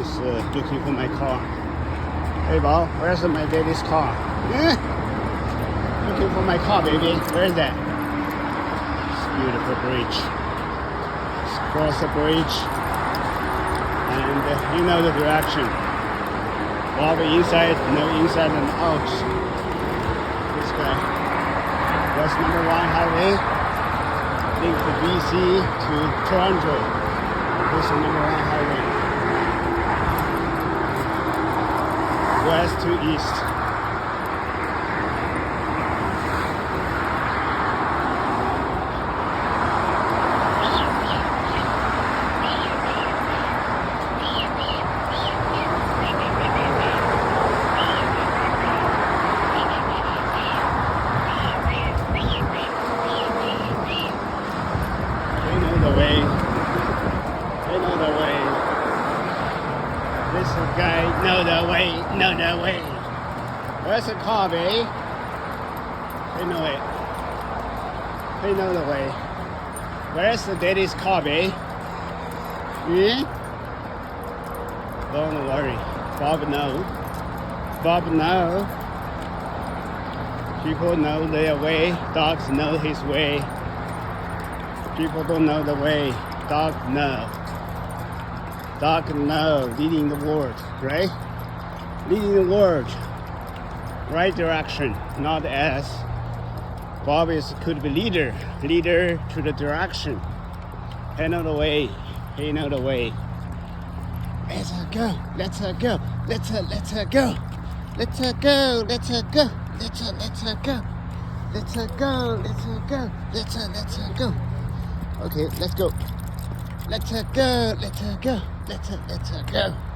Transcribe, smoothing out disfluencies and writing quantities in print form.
is looking for my car. Hey Bob, where's my daddy's car? Looking for my car, baby. Where is that? It's a beautiful bridge. Let's cross the bridge. And you know the direction. Bob inside, no inside and out. This guy. That's number 1 highway. Link to BC to Toronto. This is number 1 highway. West to east. This guy know the way. Where's the car, babe? They know it. They know the way. Where's the daddy's car, babe? Don't worry. Bob know. People know their way. Dogs know his way. People don't know the way. Dog know. Dog know, leading the world, right? Leading the world, right direction, not as. Bob could be leader to the direction. He know the way. Let's go. Okay, let's go. Let's go.